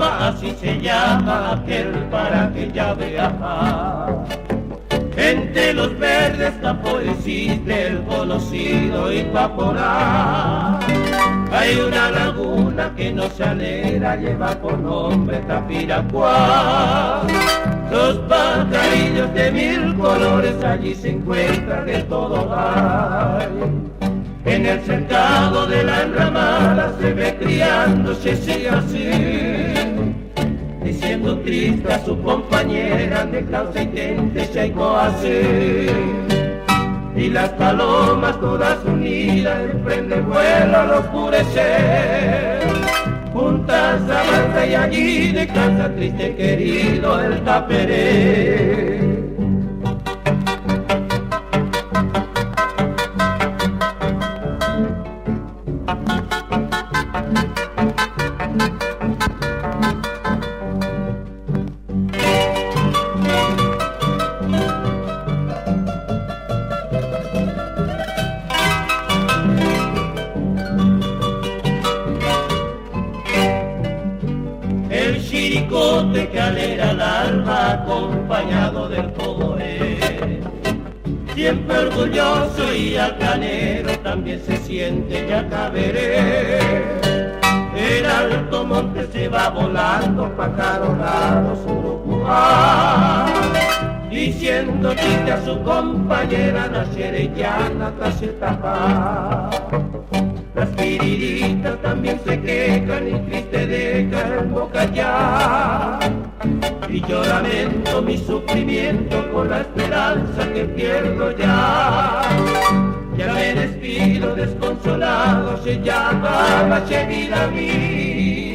paloma, así se llama aquel para que ya viaja. Entre los verdes campos existe el conocido Ipaporá. Hay una laguna que no se alegra, lleva por nombre Tapiracuá. Los pajarillos de 1000 colores allí se encuentran de todo hay. En el cercado de la enramada se ve criándose así, diciendo triste a su compañera de causa y tente se así. Y las palomas todas unidas emprenden vuelo al oscurecer, juntas avanza y allí descansa triste querido el taperé. El chiricote que alera el alma acompañado del cogoé, siempre orgulloso y altanero también se siente yacaberé. El alto monte se va volando pa' cada lado Surucuá, diciendo triste a su compañera naciere llana tras el tapá. Las piriritas también se quejan y triste dejan en boca ya. Y yo lamento mi sufrimiento con la esperanza que pierdo ya. Ya me despido desconsolado, se llama Bachevila mí.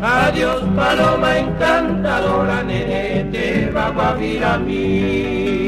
Adiós paloma encantadora, nene, te va a vir a mí.